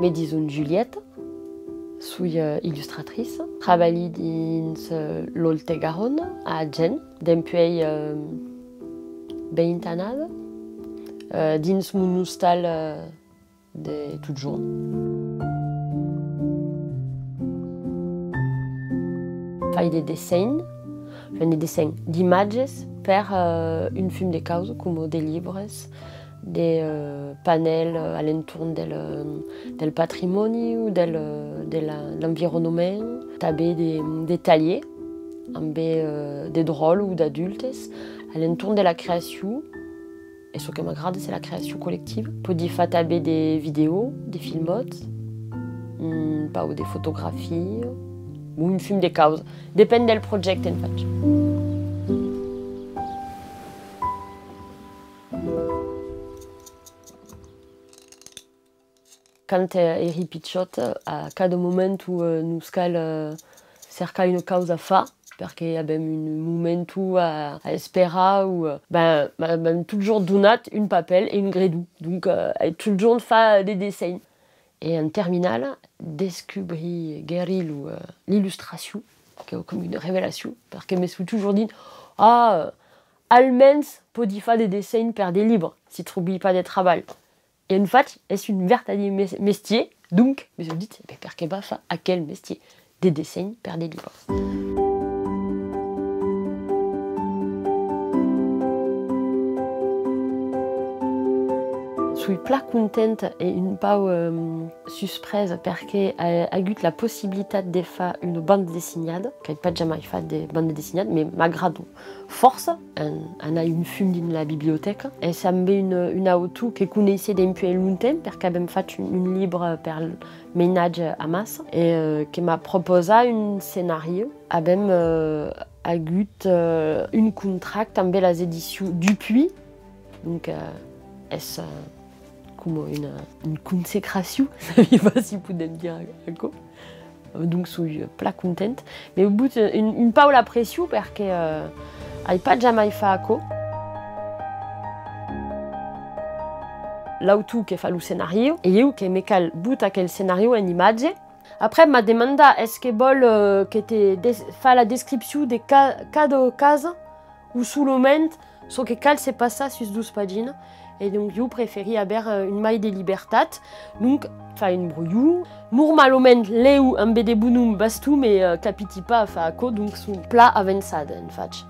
Me dizun Juliette, suis illustratrice. Travaille dins l'Oltegaron, à Gien, dempuei 20 anades, dins mon hostal de tout jour. Fai des dessins d'images per un film de causes, comme des livres, des panels à l'entour del patrimonio ou de l'environnement, també des tallers amb des drôles ou d'adultes à l'entour de la création. Et ce que m'agrade, c'est la création collective. Podi fa també des vidéos, des filmots, pas ou des photographies, ou un film de causes. Depèn del projecte, en fait. Quand eri pitjot, a cada moment où nous cal cercar une cause a fa, perquè abem un moment a esperar où m'hem toujours donat un papel et un gredou. Donc, toujours fa des dessins. Et en terminale, descobri gueril l'illustration, qui est comme une révélation, parce que je me suis toujours dit, almenys podi fa des dessins per des livres, si troubi pas de travail. Et en fait, c'est une véritable métier, donc je me suis dit, per que va fa à quel métier? Des dessins per des livres. Je suis pla contente et une pau surprise parce que a eu la possibilité de faire une bande dessinée, que n'ai pas jamais fait de bande dessinée, mais m'agrade force. On a une fume dans la bibliothèque et ça me met une auto que je connaissais depuis longtemps parce que j'ai fait une livre pour le ménage à masse et qui m'a proposé un scénario. J'ai eu un contrat avec les éditions Dupuis, donc est comme une consécration, je ne sais pas si vous pouvez me dire quoi. Donc je suis pla contente. Mais au bout une pas la pression parce que je n'ai pas jamais fait quoi. L'auto qui fait le scénario et je qui me cal bout à quel scénario en image. Après m'a demandé est-ce que bol que te fait la description des cas de cases ou sous le moment ce que cal c'est pas ça sur 12 pages. Et donc, je préférais avoir une maille de liberté. Donc, faire une brouillou. Normalement, là où un bébé bonhomme bastou, mais capiti pas à faire quoi. Donc, son plat avançade, en fait,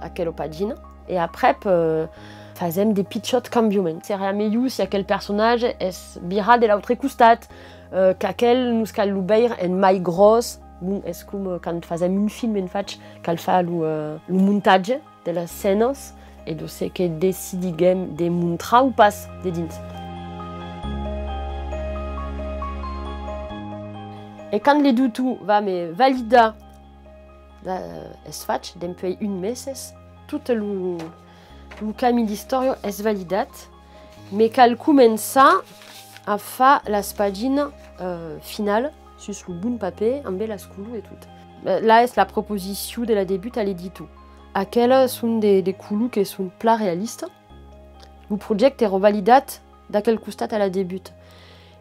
à quelle pagine. Et après, faisons des pitchots cambiaments. C'est réaméliou si à quel personnage est bira de l'autre costat, qu'à quel nous cal l'oubeir une maille grosse. Bon, est-ce que quand faisons un film, en fait, qu'elle fait le montage de la scène. Et donc c'est que décidem de montrer ou pas des dins. Et quand les deux tout va me valider es fatch depuis une meses, tout le camino d'histoire est validé, mais quand commence à faire la pagine finale sur le bon papier, en bel ascoulou et tout. Là est la proposition de la début à l'édito. À quels sont des coulous qui sont plats réalistes. Le projet est revalidé d'à quel costat à la débute.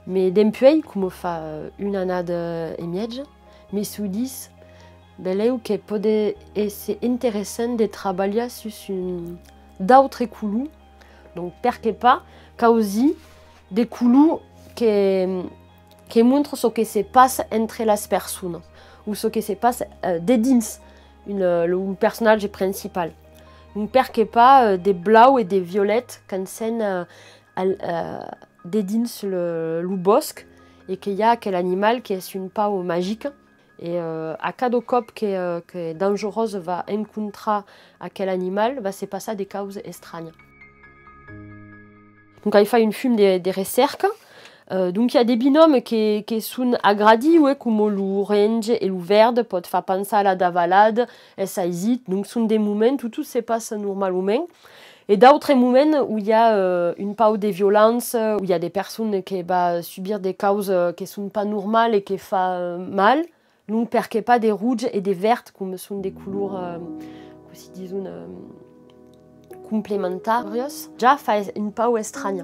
Mais depuis, comme fa une année et miège, mais sous 10, là que c'est intéressant de travailler sur d'autres coulous. Donc, pourquoi pas, causer des coulous qui montrent ce qui se passe entre les personnes ou ce qui se passe des dins. Le personnage principal. Donc, pourquoi pas des blancs et des violettes quand c'est des dins le bosque et qu'il y a quel animal qui est une pau magique et à cada cop que dangereuse va rencontrer à quel animal va se passer des causes étranges. Donc il fait une fume des recherches. Donc il y a des binômes qui sont agradis, ouais, comme l'orange et le vert, peut faire penser à la davalade, et ça hésite. Donc ce sont des moments où tout se passe normalement. Et d'autres moments où il y a une pause de violence, où il y a des personnes qui vont subir des causes qui ne sont pas normales et qui font mal. Donc pourquoi pas des rouges et des vertes, comme sont des couleurs, aussi disons, complémentaires. Déjà, fait une pause étrange.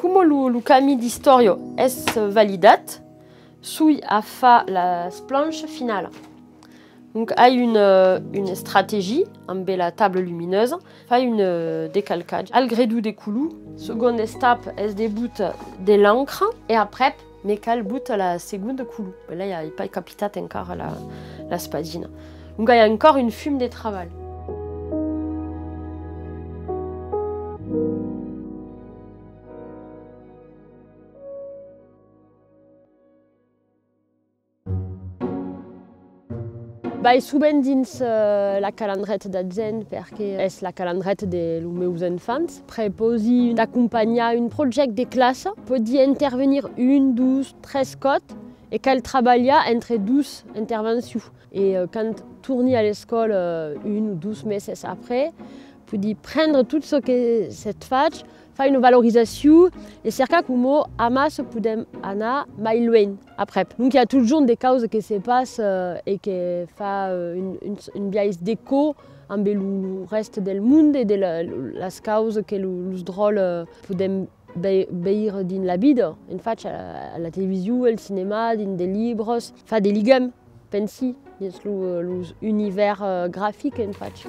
Como lu camí d'historio es validat, sui a fa la planche finale. Donc, a une stratégie, amb la table lumineuse, fa une décalcage. Al gredu de coulou, seconde étape es debut de l'encre, et après, me cal bout la seconde coulou. Là, il n'y a pas capitat encore la spadine. Donc, il y a encore une fume de travail. Souvent dins la calandrette d'Adzen, perquè és la calandrette dels meus enfants, proposi d'acompanyar un projecte de classe, podi intervenir 1, 2, 3 cotes et cal treballar entre 12 intervencions. Et quand torni a l'école 1 ou 12 mesos après, podi prendre tot ce que se't faig, fa une valorisation et cercar com amas podem anar mai lluny après. Donc il y a toujours des causes qui se passent et qui font une biais d'écho amb le reste del món et de les causes que les drôles podem veure dins la vida. En faig a la televisió, al cinema, dins des llibres, fa des ligams, pensi, dins l'univers gràfic en faig.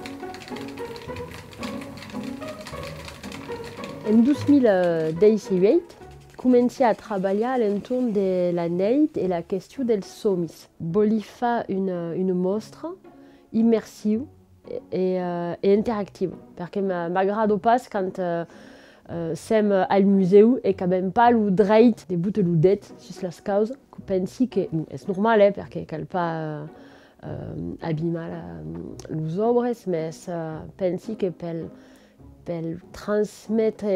En 2018, comencé a treballar a l'entorn de la neit i la qüestió dels somnis. Volia fer una mostra immersiva i interactiva, perquè m'agrada pas quan sem al museu i que vam pas el dret de botar el dit sus les causes, que pensi que és normal, perquè cal pas abîmar les obres, mais pensi que per transmettre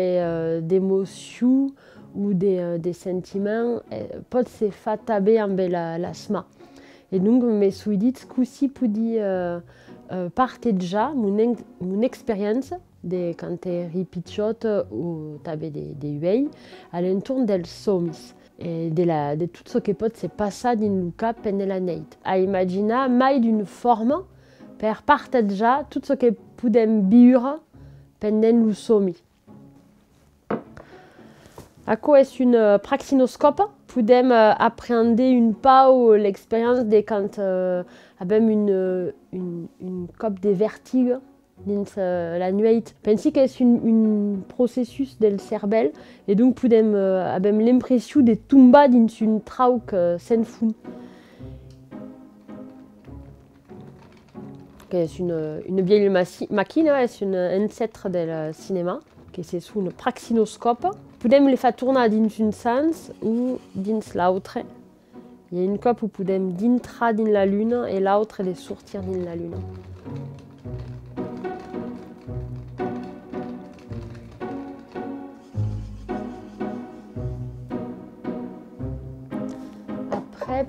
d'émotions ou des sentiments pot se fer també amb l'asma. Et donc me suis dit que si podia partager mon expérience de quand era pitjot o també de vell a l'entorn dels somnis et de tot ce que pot se passar dins el cap pendant la nit. A imaginar mai d'una forma per partager tot ce que podem viure pendant le somni. Ako és un praxinoscope. Podem aprendre un peu l'expérience de quand avem un cop de vertige dins la nuit. Pensi que és un processus del cervell et donc podem avem l'impressió de tombar dins un trauc sen fons. C'est une vieille machine, c'est un ancêtre du cinéma, qui est un praxinoscope. Podem le faire tourner dans un sens ou dans l'autre. Il y a une cop où podem entrer dans la lune et l'autre de sortir dans la lune.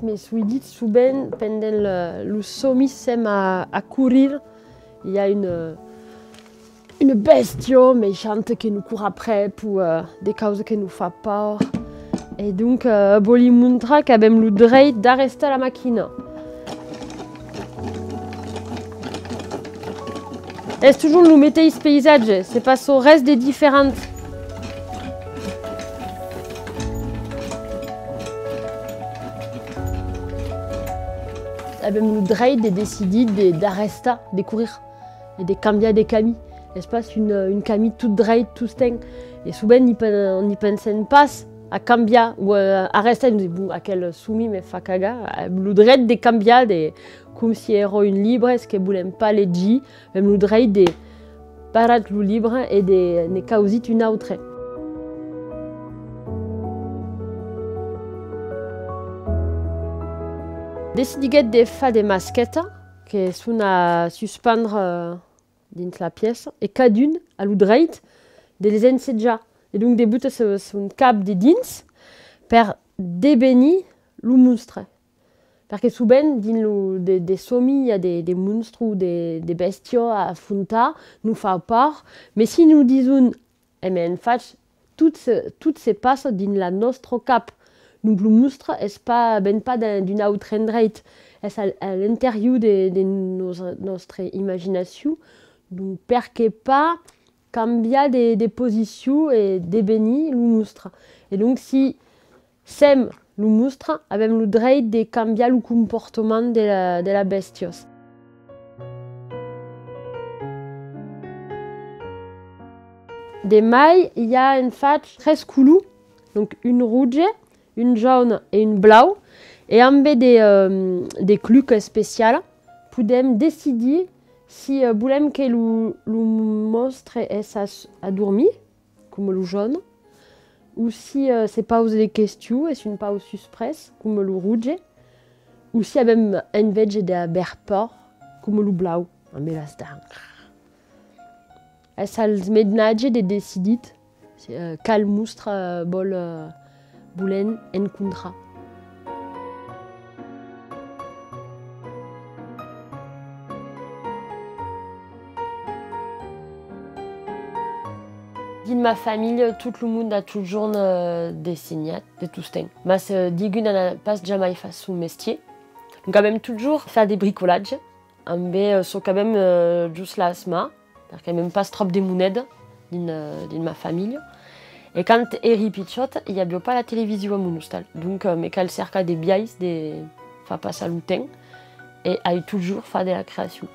Me suis dit souvent, pendant le somni, sem à courir, il y a une bestie méchante qui nous court après pour des causes qui nous font peur. Et donc, volia montrer qu'avem le dret d'arrêter la machine. C'est toujours le mateix paysatge, c'est pas au reste des différentes. Avem le dret de decidir d'arrêter de courir et de canviar de camí. És pas une camí tout dret, tout stenc. Et souvent, n'y pensem pas a canviar ou a arrêter. Nous disons, bon, aquel somni me fa cagar. Le dret de canviar, com si era un llibre que volem pas llegir. Avem le dret de parar le llibre et de ne causer un autre. Decidiguet de fer des masquettes que són a suspendre dins la pièce et cadun a lo dret de les ensejar. Et donc debut son cap de dins per devenir lo monstre. Perquè souvent dins des somnis il y a des monstres ou des bestiaux à affronter, nous fa peur, mais si nous disons en faig tout se passe dins la nostre cap. Donc le monstre n'est pas d'une autre endroit, c'est à l'intérieur de notre imagination. Donc, parce pas cambia des positions et des bénis lu mustra. Et donc si sem lu mustra, avem lu dret de canviar le comportement de la bestios. Des mailles, il y a une fatch 13 couleurs, donc une rouge, une jaune et une blau. Et en vez des clucs spéciales, podem décider si volem que le monstre est à dormir, comme le jaune, ou si c'est pause des questions et c'est une pause suspresse, comme le rouge, ou si avem en vez de berport, comme le blau, en melas d'encre. És als mednatge de decidit quel monstre volen encontrar. Dans ma famille, tout le monde a toujours dessiné, de tout temps. Mas digun n'a pas jamais fait son métier. Donc quand même toujours faire des bricolages. Mais sont quand même juste la sma. Parce qu'il n'y a même pas trop de monnaie dans ma famille. Et quand j'étais petite, il n'y avait pas la télévision à mon hostel. Donc, mais quand cerca des biais, de faire passer le temps, et a toujours fait de la création.